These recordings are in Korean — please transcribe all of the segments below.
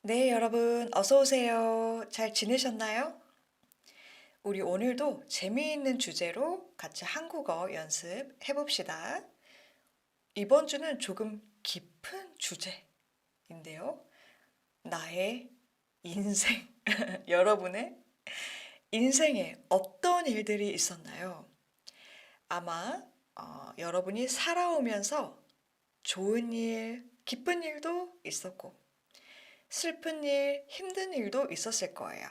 네, 여러분, 어서 오세요. 잘 지내셨나요? 우리 오늘도 재미있는 주제로 같이 한국어 연습해 봅시다. 이번 주는 조금 깊은 주제인데요. 나의 인생, 여러분의 인생에 어떤 일들이 있었나요? 아마 여러분이 살아오면서 좋은 일, 기쁜 일도 있었고, 슬픈 일, 힘든 일도 있었을 거예요.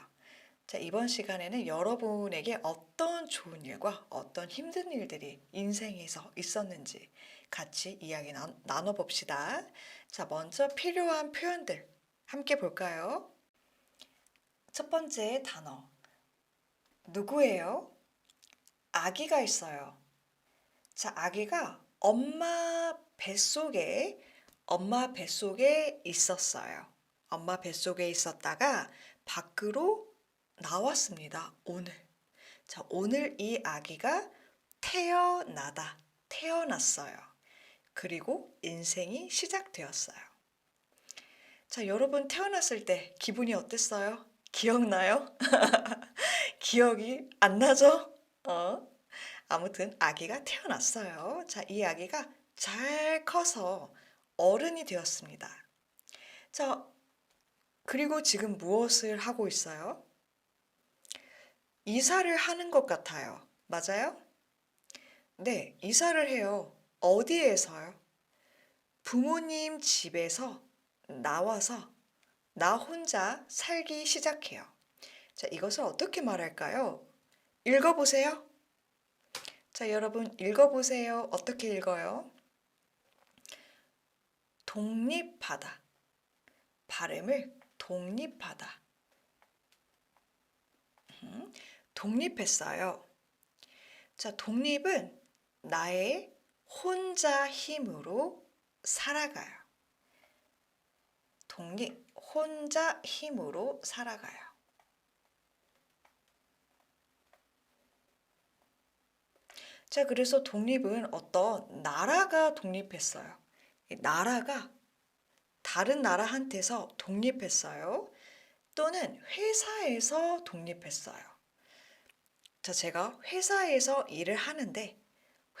자, 이번 시간에는 여러분에게 어떤 좋은 일과 어떤 힘든 일들이 인생에서 있었는지 같이 이야기 나눠봅시다. 자, 먼저 필요한 표현들 함께 볼까요? 첫 번째 단어. 누구예요? 아기가 있어요. 자, 아기가 엄마 뱃속에 있었어요. 엄마 뱃속에 있었다가 밖으로 나왔습니다. 오늘. 자, 오늘 이 아기가 태어났어요. 그리고 인생이 시작되었어요. 자, 여러분 태어났을 때 기분이 어땠어요? 기억나요? 기억이 안 나죠? 아무튼 아기가 태어났어요. 자, 이 아기가 잘 커서 어른이 되었습니다. 자, 그리고 지금 무엇을 하고 있어요? 이사를 하는 것 같아요. 맞아요? 네, 이사를 해요. 어디에서요? 부모님 집에서 나와서 나 혼자 살기 시작해요. 자, 이것을 어떻게 말할까요? 읽어보세요. 자, 여러분 읽어보세요. 어떻게 읽어요? 독립하다. 발음을 독립하다. 독립했어요. 자, 독립은 나의 혼자 힘으로 살아가요. 독립, 혼자 힘으로 살아가요. 자, 그래서 독립은 어떤 나라가 독립했어요. 이 나라가 다른 나라한테서 독립했어요. 또는 회사에서 독립했어요. 자, 제가 회사에서 일을 하는데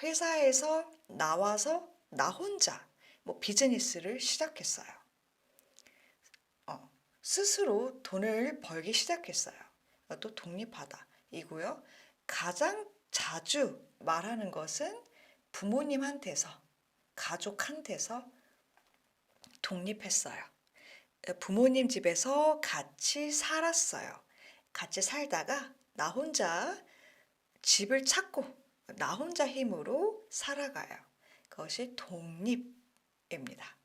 회사에서 나와서 나 혼자 비즈니스를 시작했어요. 스스로 돈을 벌기 시작했어요. 또 독립하다 이고요. 가장 자주 말하는 것은 부모님한테서, 가족한테서 독립했어요. 부모님 집에서 같이 살았어요. 같이 살다가 나 혼자 집을 찾고 나 혼자 힘으로 살아가요. 그것이 독립입니다.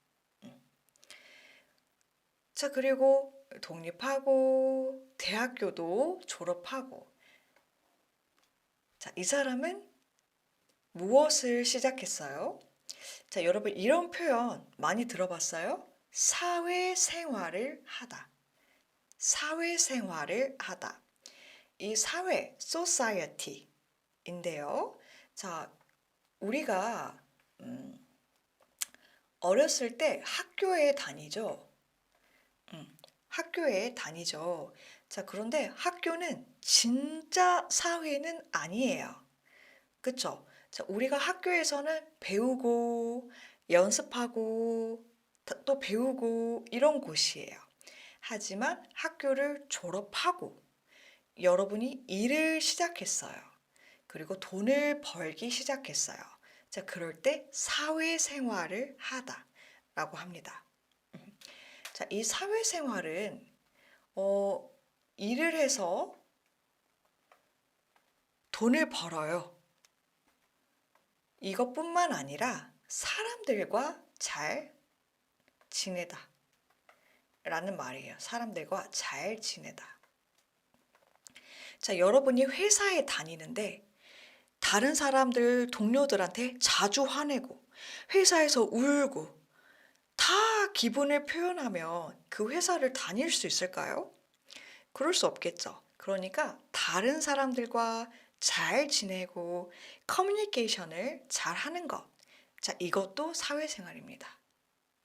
자, 그리고 독립하고 대학교도 졸업하고 자, 이 사람은 무엇을 시작했어요? 자, 여러분 이런 표현 많이 들어봤어요? 사회생활을 하다. 사회생활을 하다. 이 사회, society인데요. 자, 우리가 어렸을 때 학교에 다니죠. 학교에 다니죠. 자, 그런데 학교는 진짜 사회는 아니에요. 그쵸? 자, 우리가 학교에서는 배우고, 연습하고, 또 배우고, 이런 곳이에요. 하지만 학교를 졸업하고, 여러분이 일을 시작했어요. 그리고 돈을 벌기 시작했어요. 자, 그럴 때 사회생활을 하다라고 합니다. 자, 이 사회생활은 일을 해서 돈을 벌어요. 이것뿐만 아니라 사람들과 잘 지내다 라는 말이에요. 사람들과 잘 지내다. 자, 여러분이 회사에 다니는데 다른 사람들, 동료들한테 자주 화내고 회사에서 울고 다 기분을 표현하면 그 회사를 다닐 수 있을까요? 그럴 수 없겠죠. 그러니까 다른 사람들과 잘 지내고 커뮤니케이션을 잘 하는 것. 자, 이것도 사회생활입니다.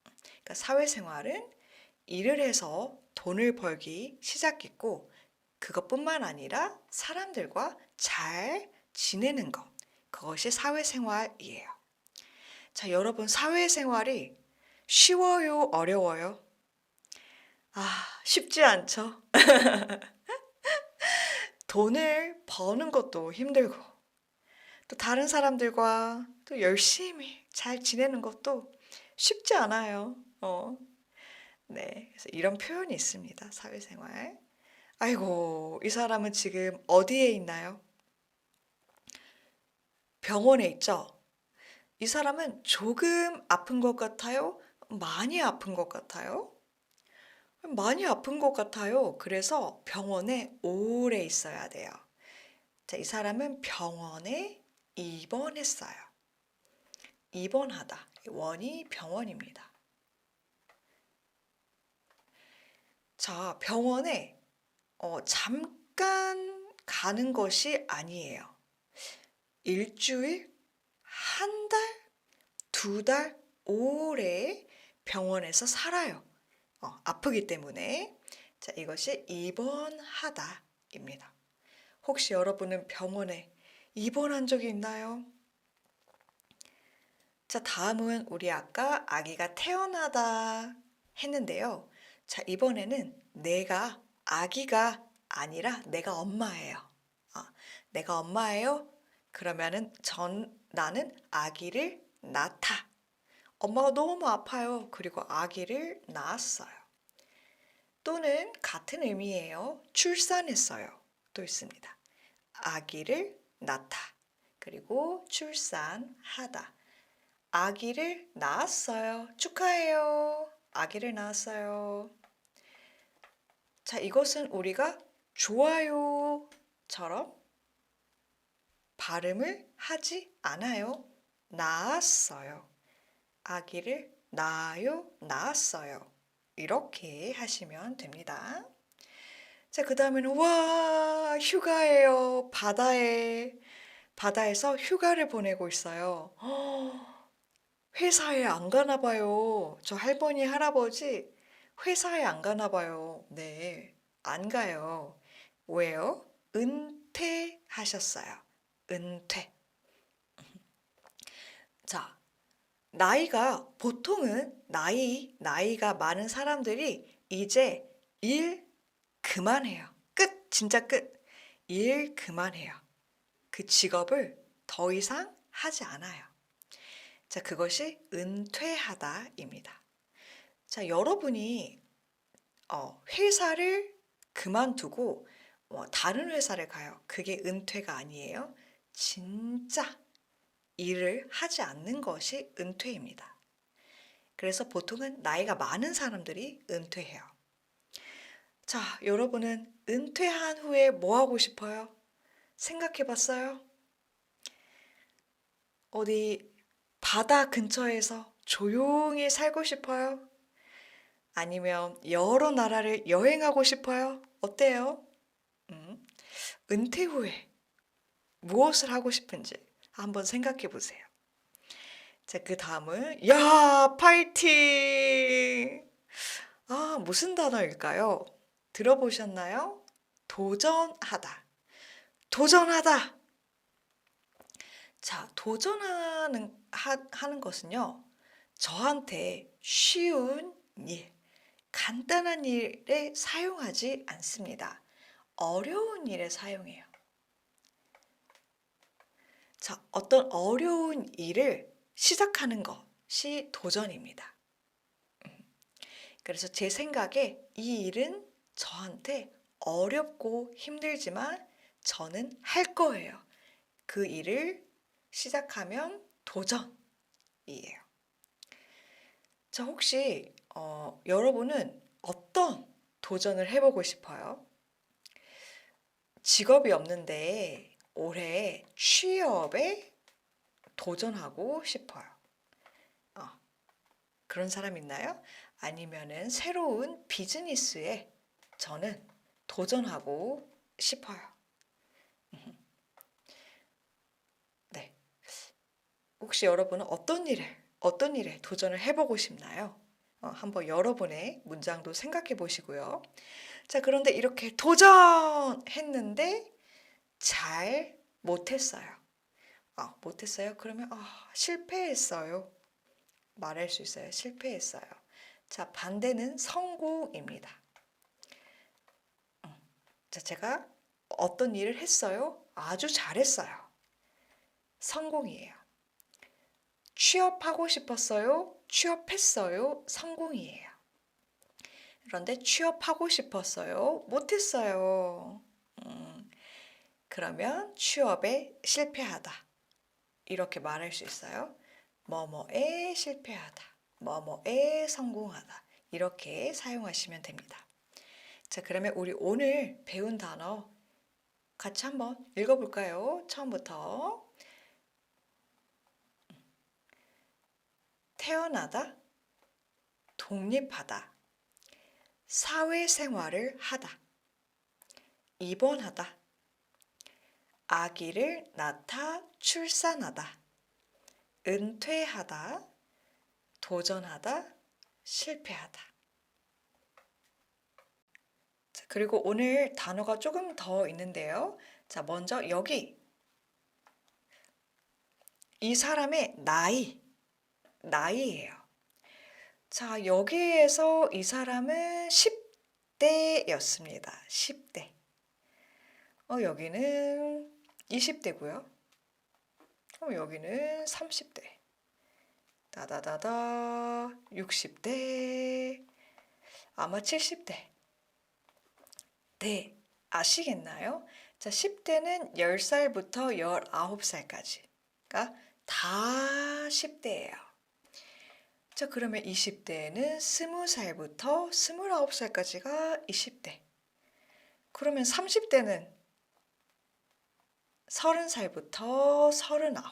그러니까 사회생활은 일을 해서 돈을 벌기 시작했고 그것뿐만 아니라 사람들과 잘 지내는 것. 그것이 사회생활이에요. 자, 여러분 사회생활이 쉬워요, 어려워요? 쉽지 않죠. 돈을 버는 것도 힘들고 또 다른 사람들과 또 열심히 잘 지내는 것도 쉽지 않아요. 네. 그래서 이런 표현이 있습니다. 사회생활. 아이고, 이 사람은 지금 어디에 있나요? 병원에 있죠? 이 사람은 조금 아픈 것 같아요? 많이 아픈 것 같아요? 많이 아픈 것 같아요. 그래서 병원에 오래 있어야 돼요. 자, 이 사람은 병원에 입원했어요. 입원하다. 원이 병원입니다. 자, 병원에 잠깐 가는 것이 아니에요. 일주일, 한 달, 두 달, 오래 병원에서 살아요. 아프기 때문에. 자, 이것이 입원하다입니다. 혹시 여러분은 병원에 입원한 적이 있나요? 자, 다음은 우리 아까 아기가 태어나다 했는데요. 자, 이번에는 내가 아기가 아니라 내가 엄마예요. 내가 엄마예요? 그러면은 나는 아기를 낳다. 엄마가 너무 아파요. 그리고 아기를 낳았어요. 또는 같은 의미예요. 출산했어요. 또 있습니다. 아기를 낳다. 그리고 출산하다. 아기를 낳았어요. 축하해요. 아기를 낳았어요. 자, 이것은 우리가 좋아요처럼 발음을 하지 않아요. 낳았어요. 아기를 낳아요. 낳았어요. 이렇게 하시면 됩니다. 자, 그 다음에는 와, 휴가예요. 바다에서 휴가를 보내고 있어요. 회사에 안 가나 봐요. 저 할머니, 할아버지 회사에 안 가나 봐요. 네, 안 가요. 왜요? 은퇴하셨어요. 은퇴. 자, 보통은 나이가 많은 사람들이 이제 일 그만해요. 끝, 진짜 끝. 일 그만해요. 그 직업을 더 이상 하지 않아요. 자, 그것이 은퇴하다입니다. 자, 여러분이 회사를 그만두고 다른 회사를 가요. 그게 은퇴가 아니에요. 진짜 일을 하지 않는 것이 은퇴입니다. 그래서 보통은 나이가 많은 사람들이 은퇴해요. 자, 여러분은 은퇴한 후에 뭐 하고 싶어요? 생각해 봤어요? 어디 바다 근처에서 조용히 살고 싶어요? 아니면 여러 나라를 여행하고 싶어요? 어때요? 음, 은퇴 후에 무엇을 하고 싶은지 한번 생각해 보세요. 자, 그 다음은, 야, 파이팅! 무슨 단어일까요? 들어보셨나요? 도전하다. 도전하다! 자, 하는 것은요, 저한테 쉬운 일, 간단한 일에 사용하지 않습니다. 어려운 일에 사용해요. 자, 어떤 어려운 일을 시작하는 것이 도전입니다. 그래서 제 생각에 이 일은 저한테 어렵고 힘들지만 저는 할 거예요. 그 일을 시작하면 도전이에요. 자, 혹시 여러분은 어떤 도전을 해보고 싶어요? 직업이 없는데 올해 취업에 도전하고 싶어요. 어, 그런 사람 있나요? 아니면은 새로운 비즈니스에 저는 도전하고 싶어요. 네. 혹시 여러분은 어떤 일에 도전을 해보고 싶나요? 한번 여러분의 문장도 생각해 보시고요. 자, 그런데 이렇게 도전했는데 잘 못했어요. 못했어요? 그러면 실패했어요. 말할 수 있어요. 실패했어요. 자, 반대는 성공입니다. 자, 제가 어떤 일을 했어요? 아주 잘했어요. 성공이에요. 취업하고 싶었어요? 취업했어요? 성공이에요. 그런데 취업하고 싶었어요? 못했어요. 그러면 취업에 실패하다. 이렇게 말할 수 있어요. 뭐뭐에 실패하다. 뭐뭐에 성공하다. 이렇게 사용하시면 됩니다. 자, 그러면 우리 오늘 배운 단어 같이 한번 읽어볼까요? 처음부터. 태어나다, 독립하다, 사회생활을 하다, 입원하다, 아기를 낳다 출산하다, 은퇴하다, 도전하다, 실패하다. 자, 그리고 오늘 단어가 조금 더 있는데요. 자, 먼저 여기 이 사람의 나이예요. 자, 여기에서 이 사람은 10대였습니다. 10대. 여기는 20대고요. 여기는 30대. 다다다다 60대. 아마 70대. 네, 아시겠나요? 자, 10대는 10살부터 19살까지가 다 10대예요. 자, 그러면 20대는 20살부터 29살까지가 20대. 그러면 30대는 30살부터 39.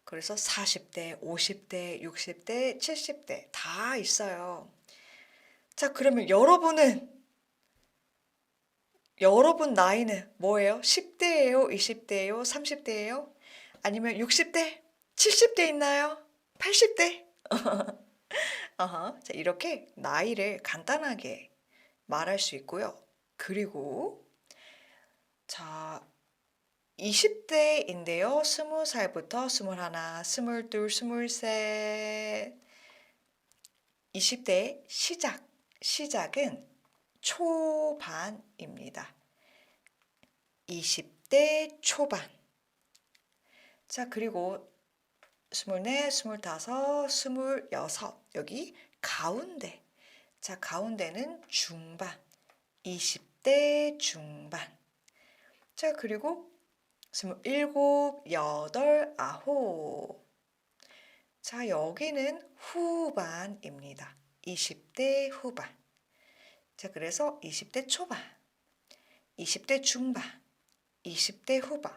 그래서 40대, 50대, 60대, 70대 다 있어요. 자, 그러면 여러분 나이는 뭐예요? 10대예요? 20대예요? 30대예요? 아니면 60대? 70대 있나요? 80대? 자, 이렇게 나이를 간단하게 말할 수 있고요. 그리고 자, 20대인데요. 20살부터 21, 22, 23. 20대 시작은 초반입니다. 20대 초반. 자, 그리고 24, 25, 26. 여기 가운데. 자, 가운데는 중반. 20대 중반. 자, 그리고 27, 8, 9. 자, 여기는 후반입니다. 20대 후반. 자, 그래서 20대 초반, 20대 중반, 20대 후반.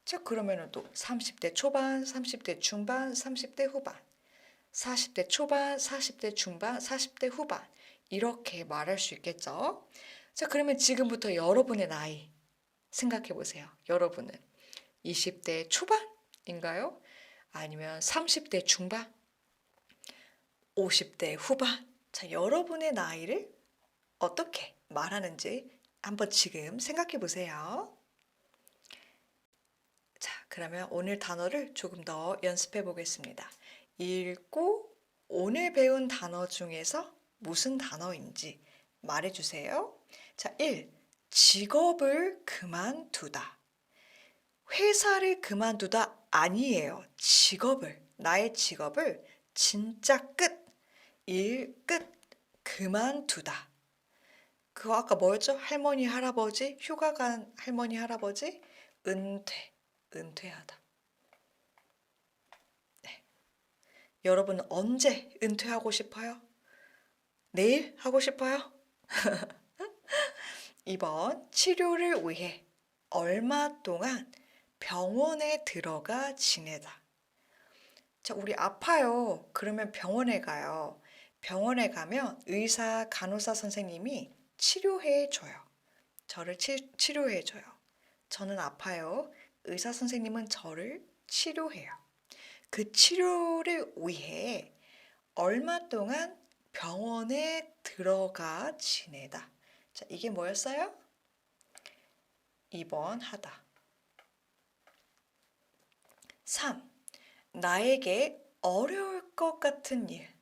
자, 그러면은 또 30대 초반, 30대 중반, 30대 후반, 40대 초반, 40대 중반, 40대 후반. 이렇게 말할 수 있겠죠? 자, 그러면 지금부터 여러분의 나이 생각해 보세요. 여러분은 20대 초반인가요? 아니면 30대 중반? 50대 후반? 자, 여러분의 나이를 어떻게 말하는지 한번 지금 생각해 보세요. 자, 그러면 오늘 단어를 조금 더 연습해 보겠습니다. 읽고 오늘 배운 단어 중에서 무슨 단어인지 말해 주세요. 자, 1. 직업을 그만두다. 회사를 그만두다 아니에요. 나의 직업을 진짜 일 끝, 그만두다. 그거 아까 뭐였죠? 할머니, 할아버지, 휴가 간 할머니, 할아버지, 은퇴하다. 네. 여러분은 언제 은퇴하고 싶어요? 내일 하고 싶어요? 2번, 치료를 위해 얼마 동안 병원에 들어가 지내다. 자, 우리 아파요. 그러면 병원에 가요. 병원에 가면 의사, 간호사 선생님이 치료해 줘요. 저를 치료해 줘요. 저는 아파요. 의사 선생님은 저를 치료해요. 그 치료를 위해 얼마 동안 병원에 들어가 지내다. 자, 이게 뭐였어요? 2번 하다. 3. 나에게 어려울 것 같은 일.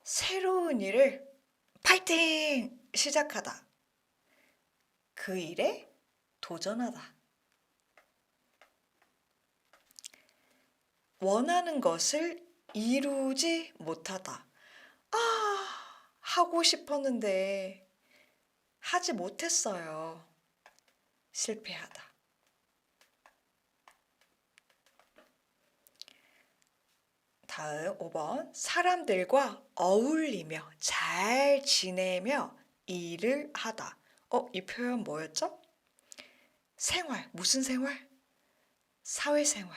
새로운 일을 파이팅! 시작하다. 그 일에 도전하다. 원하는 것을 이루지 못하다. 하고 싶었는데 하지 못했어요. 실패하다. 다음 5번. 사람들과 어울리며 잘 지내며 일을 하다. 이 표현 뭐였죠? 생활. 무슨 생활? 사회생활.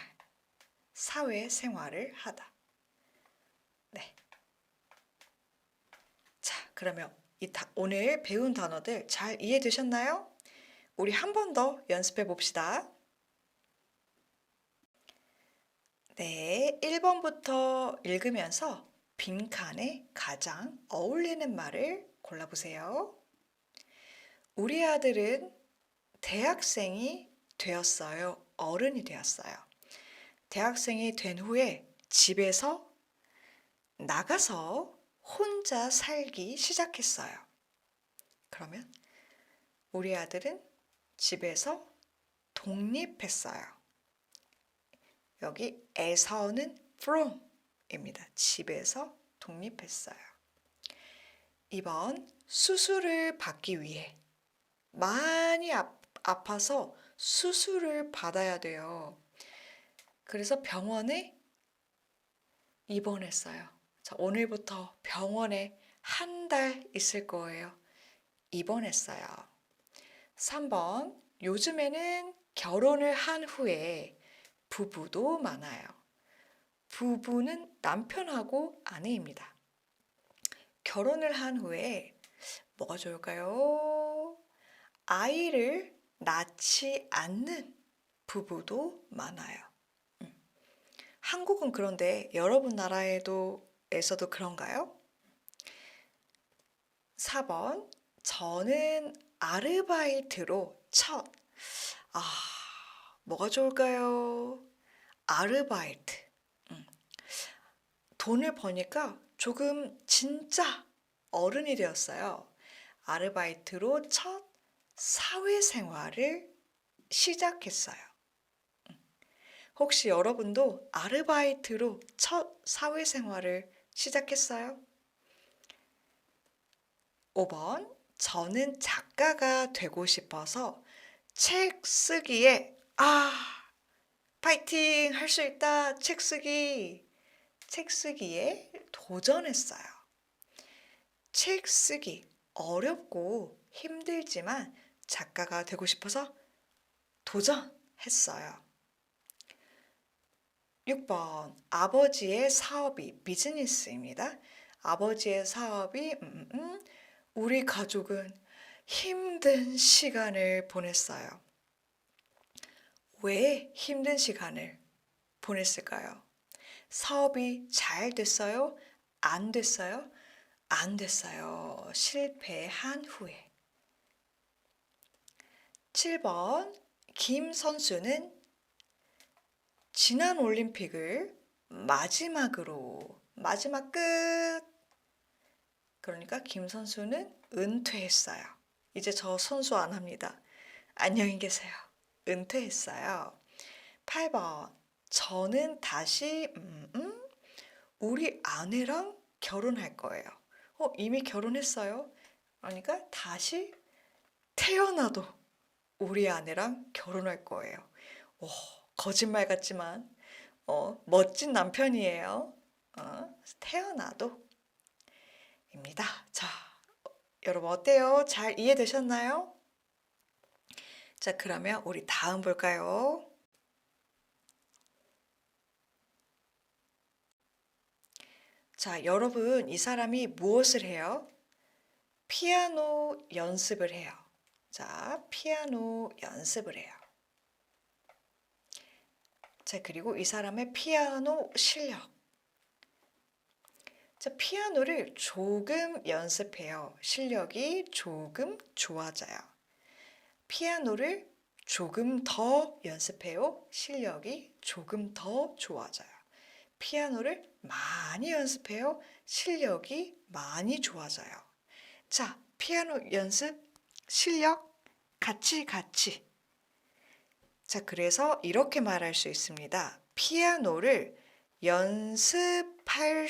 사회생활을 하다. 네. 자, 그러면 오늘 배운 단어들 잘 이해되셨나요? 우리 한 번 더 연습해 봅시다. 네, 1번부터 읽으면서 빈칸에 가장 어울리는 말을 골라보세요. 우리 아들은 대학생이 되었어요. 어른이 되었어요. 대학생이 된 후에 집에서 나가서 혼자 살기 시작했어요. 그러면 우리 아들은 집에서 독립했어요. 여기 에서는 from입니다. 집에서 독립했어요. 2번 수술을 받기 위해 많이 아파서 수술을 받아야 돼요. 그래서 병원에 입원했어요. 자, 오늘부터 병원에 한 달 있을 거예요. 입원했어요. 3번 요즘에는 결혼을 한 후에 부부도 많아요. 부부는 남편하고 아내입니다. 결혼을 한 후에 뭐가 좋을까요? 아이를 낳지 않는 부부도 많아요. 한국은 그런데 여러분 나라에서도 그런가요? 4번 저는 아르바이트로 뭐가 좋을까요? 아르바이트. 돈을 버니까 조금 진짜 어른이 되었어요. 아르바이트로 첫 사회생활을 시작했어요. 혹시 여러분도 아르바이트로 첫 사회생활을 시작했어요? 5번 저는 작가가 되고 싶어서 책 쓰기에 파이팅! 할 수 있다! 책 쓰기에 도전했어요. 책 쓰기 어렵고 힘들지만 작가가 되고 싶어서 도전했어요. 6번 아버지의 사업이 비즈니스입니다. 아버지의 사업이 우리 가족은 힘든 시간을 보냈어요. 왜 힘든 시간을 보냈을까요? 사업이 잘 됐어요? 안 됐어요? 안 됐어요. 실패한 후에. 7번 김 선수는 지난 올림픽을 마지막 끝. 그러니까 김 선수는 은퇴했어요. 이제 저 선수 안 합니다. 안녕히 계세요. 은퇴했어요. 8번 저는 다시 우리 아내랑 결혼할 거예요. 이미 결혼했어요. 그러니까 다시 태어나도 우리 아내랑 결혼할 거예요. 거짓말 같지만 멋진 남편이에요. 태어나도 입니다. 자, 여러분 어때요? 잘 이해되셨나요? 자, 그러면 우리 다음 볼까요? 자, 여러분 이 사람이 무엇을 해요? 피아노 연습을 해요. 자, 피아노 연습을 해요. 자, 그리고 이 사람의 피아노 실력. 자, 피아노를 조금 연습해요. 실력이 조금 좋아져요. 피아노를 조금 더 연습해요. 실력이 조금 더 좋아져요. 피아노를 많이 연습해요. 실력이 많이 좋아져요. 자, 피아노 연습, 실력, 같이. 자, 그래서 이렇게 말할 수 있습니다. 피아노를 연습할수록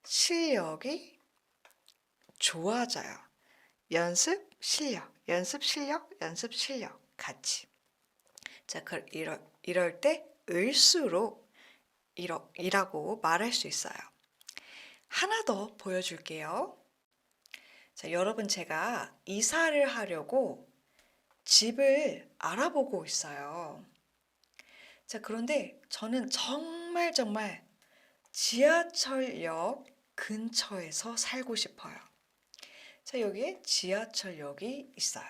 실력이 좋아져요. 연습, 실력, 연습, 실력, 연습, 실력 같이. 자, 이럴 때 을수록 이라고 말할 수 있어요. 하나 더 보여줄게요. 자, 여러분 제가 이사를 하려고 집을 알아보고 있어요. 자, 그런데 저는 정말 지하철역 근처에서 살고 싶어요. 자, 여기에 지하철역이 있어요.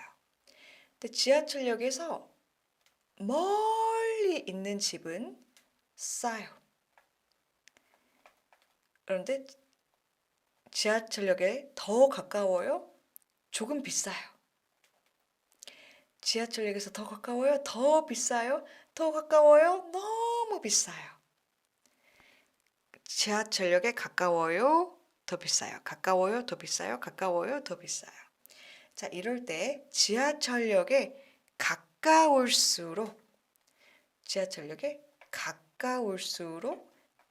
근데 지하철역에서 멀리 있는 집은 싸요. 그런데 지하철역에 더 가까워요? 조금 비싸요. 지하철역에서 더 가까워요? 더 비싸요? 더 가까워요? 너무 비싸요. 지하철역에 가까워요? 더 비싸요. 가까워요? 더 비싸요. 가까워요? 더 비싸요. 자, 이럴 때 지하철역에 가까울수록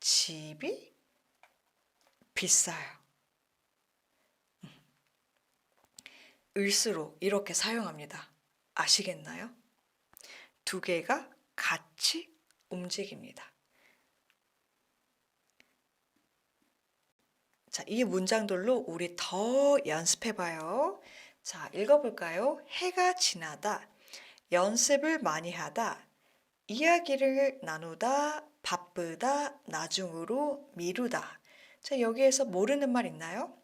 집이 비싸요. 을수록 이렇게 사용합니다. 아시겠나요? 두 개가 같이 움직입니다. 자, 이 문장들로 우리 더 연습해봐요. 자, 읽어볼까요? 해가 지나다, 연습을 많이 하다, 이야기를 나누다, 바쁘다, 나중으로 미루다. 자, 여기에서 모르는 말 있나요?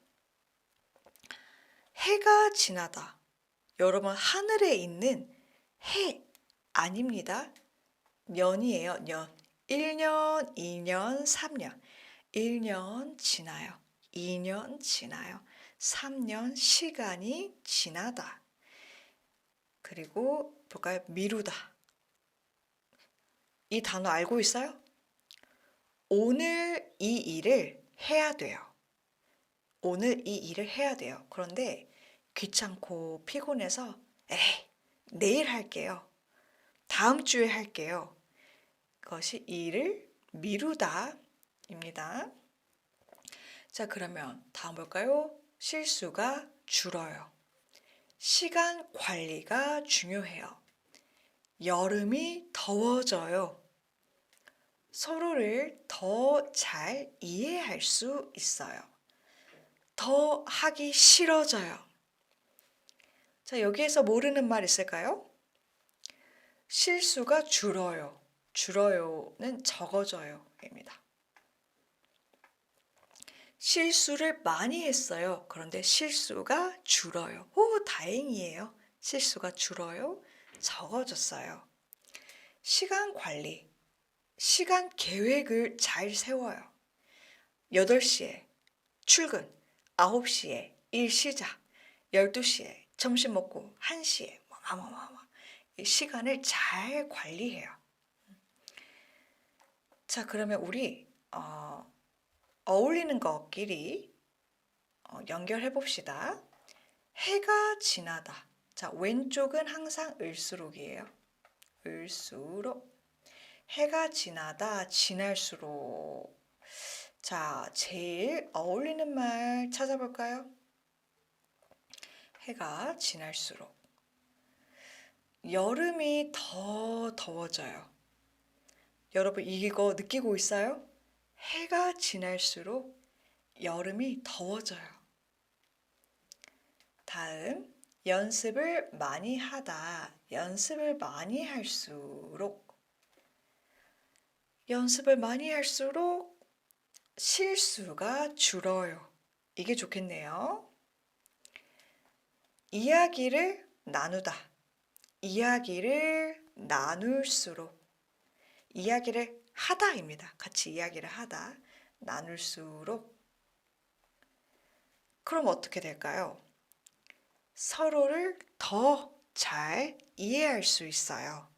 해가 지나다. 여러분, 하늘에 있는 해 아닙니다. 년이에요, 년. 1년, 2년, 3년. 1년 지나요. 2년 지나요. 3년 시간이 지나다. 그리고 볼까요? 미루다. 이 단어 알고 있어요? 오늘 이 일을 해야 돼요. 오늘 이 일을 해야 돼요. 그런데 귀찮고 피곤해서 내일 할게요. 다음 주에 할게요. 그것이 일을 미루다입니다. 자, 그러면 다음 볼까요? 실수가 줄어요. 시간 관리가 중요해요. 여름이 더워져요. 서로를 더 잘 이해할 수 있어요. 더 하기 싫어져요. 자, 여기에서 모르는 말 있을까요? 실수가 줄어요. 줄어요는 적어져요입니다. 실수를 많이 했어요. 그런데 실수가 줄어요. 오, 다행이에요. 실수가 줄어요. 적어졌어요. 시간 관리. 시간 계획을 잘 세워요. 8시에 출근, 9시에 일 시작, 12시에 점심 먹고 1시에 이 시간을 잘 관리해요. 자, 그러면 우리 어울리는 것끼리 연결해 봅시다. 해가 지나다. 자, 왼쪽은 항상 을수록이에요. 을수록. 해가 지나다, 지날수록. 자, 제일 어울리는 말 찾아볼까요? 해가 지날수록. 여름이 더 더워져요. 여러분 이거 느끼고 있어요? 해가 지날수록 여름이 더워져요. 다음, 연습을 많이 하다. 연습을 많이 할수록. 연습을 많이 할수록 실수가 줄어요. 이게 좋겠네요. 이야기를 나누다. 이야기를 나눌수록. 이야기를 하다입니다. 같이 이야기를 하다. 나눌수록 그럼 어떻게 될까요? 서로를 더 잘 이해할 수 있어요.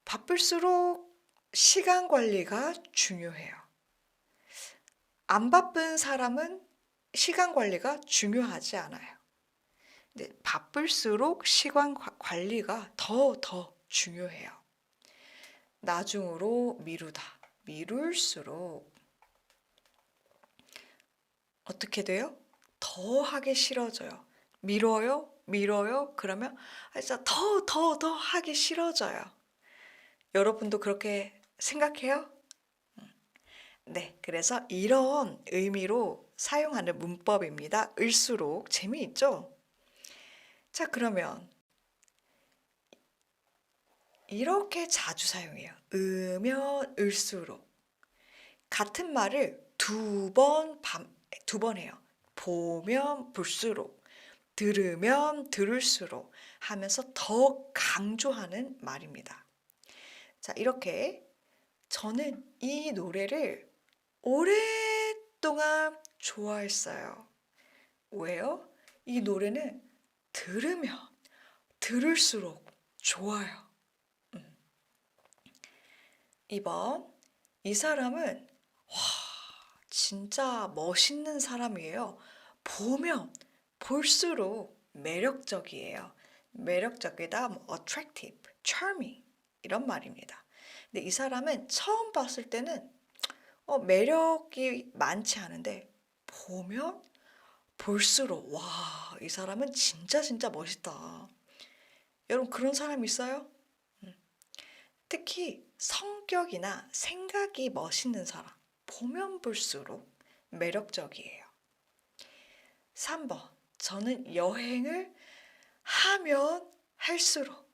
바쁠수록 시간 관리가 중요해요. 안 바쁜 사람은 시간 관리가 중요하지 않아요. 근데 바쁠수록 시간 관리가 더 중요해요. 나중으로 미루다. 미룰수록 어떻게 돼요? 더 하기 싫어져요. 미뤄요. 그러면 진짜 더 하기 싫어져요. 여러분도 그렇게 생각해요? 네, 그래서 이런 의미로 사용하는 문법입니다. 을수록 재미있죠? 자, 그러면 이렇게 자주 사용해요. 으면 을수록. 같은 말을 두 번 해요. 보면 볼수록, 들으면 들을수록 하면서 더 강조하는 말입니다. 자, 이렇게 저는 이 노래를 오랫동안 좋아했어요. 왜요? 이 노래는 들으면 들을수록 좋아요. 2번, 이 사람은 와, 진짜 멋있는 사람이에요. 보면 볼수록 매력적이에요. 매력적이다, attractive, charming 이런 말입니다. 근데 이 사람은 처음 봤을 때는 매력이 많지 않은데 보면 볼수록 와, 이 사람은 진짜 멋있다. 여러분 그런 사람 있어요? 특히 성격이나 생각이 멋있는 사람 보면 볼수록 매력적이에요. 3번, 저는 여행을 하면 할수록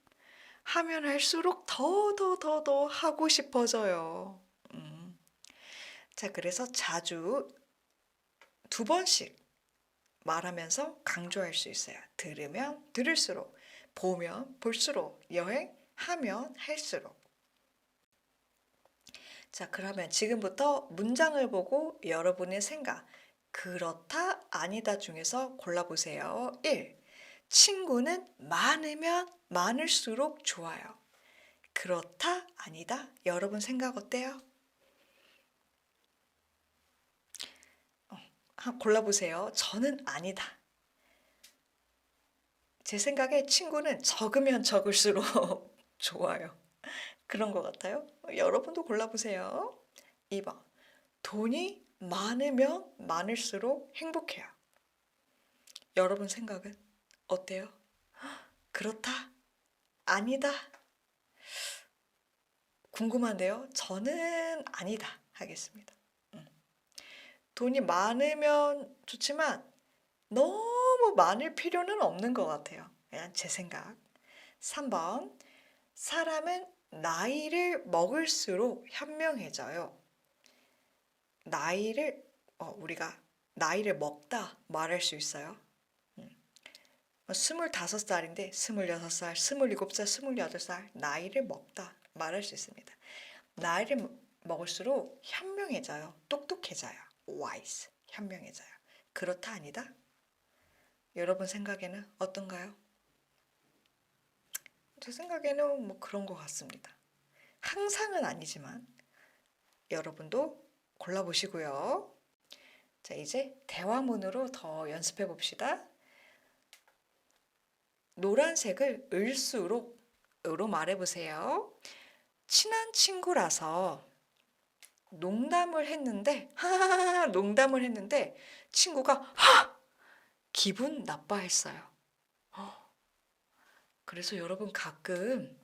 더 하고 싶어져요. 자, 그래서 자주 2번씩 말하면서 강조할 수 있어요. 들으면 들을수록, 보면 볼수록, 여행하면 할수록. 자, 그러면 지금부터 문장을 보고 여러분의 생각, 그렇다, 아니다 중에서 골라보세요. 1. 친구는 많으면 많을수록 좋아요. 그렇다, 아니다. 여러분 생각 어때요? 골라보세요. 저는 아니다. 제 생각에 친구는 적으면 적을수록 좋아요. 그런 것 같아요. 여러분도 골라보세요. 2번. 돈이 많으면 많을수록 행복해요. 여러분 생각은 어때요? 그렇다? 아니다? 궁금한데요. 저는 아니다 하겠습니다. 돈이 많으면 좋지만 너무 많을 필요는 없는 것 같아요. 그냥 제 생각. 3번. 사람은 나이를 먹을수록 현명해져요. 우리가 나이를 먹다 말할 수 있어요. 25살인데 26살, 27살, 28살 나이를 먹다 말할 수 있습니다. 나이를 먹을수록 현명해져요. 똑똑해져요. wise, 현명해져요. 그렇다 아니다? 여러분 생각에는 어떤가요? 제 생각에는 뭐 그런 것 같습니다. 항상은 아니지만 여러분도 골라보시고요. 자, 이제 대화문으로 더 연습해 봅시다. 노란색을 을수록으로 말해보세요. 친한 친구라서 농담을 했는데 친구가 기분 나빠했어요. 그래서 여러분 가끔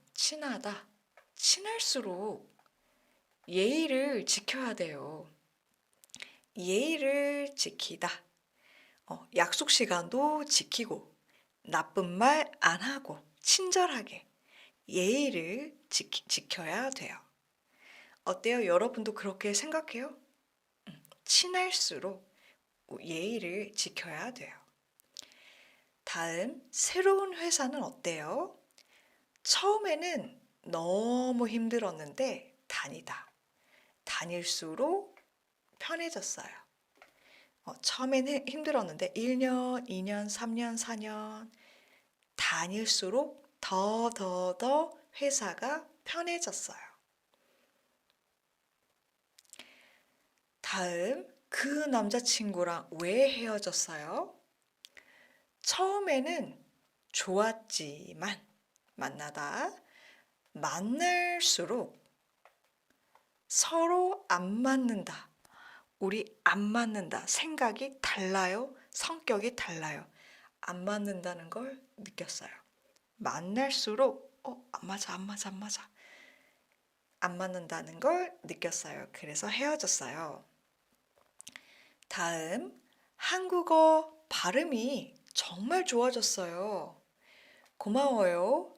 친할수록 예의를 지켜야 돼요. 예의를 지키다. 약속 시간도 지키고 나쁜 말 안 하고 친절하게 예의를 지켜야 돼요. 어때요? 여러분도 그렇게 생각해요? 친할수록 예의를 지켜야 돼요. 다음, 새로운 회사는 어때요? 처음에는 너무 힘들었는데 다닐수록 편해졌어요. 처음에는 힘들었는데 1년, 2년, 3년, 4년 다닐수록 더 회사가 편해졌어요. 다음, 그 남자친구랑 왜 헤어졌어요? 처음에는 좋았지만 만날수록 서로 안 맞는다. 우리 안 맞는다. 생각이 달라요. 성격이 달라요. 안 맞는다는 걸 느꼈어요. 만날수록 안 맞아, 안 맞아, 안 맞아. 안 맞는다는 걸 느꼈어요. 그래서 헤어졌어요. 다음, 한국어 발음이 정말 좋아졌어요. 고마워요.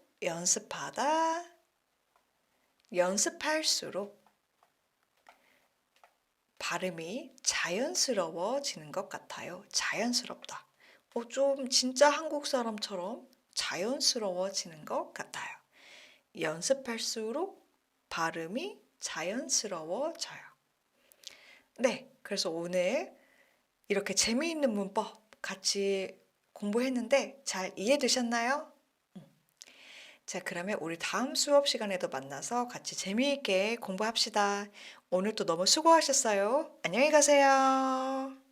연습할수록 발음이 자연스러워지는 것 같아요. 자연스럽다. 좀 진짜 한국 사람처럼 자연스러워지는 것 같아요. 연습할수록 발음이 자연스러워져요. 네, 그래서 오늘 이렇게 재미있는 문법 같이 공부했는데 잘 이해되셨나요? 자, 그러면 우리 다음 수업 시간에도 만나서 같이 재미있게 공부합시다. 오늘도 너무 수고하셨어요. 안녕히 가세요.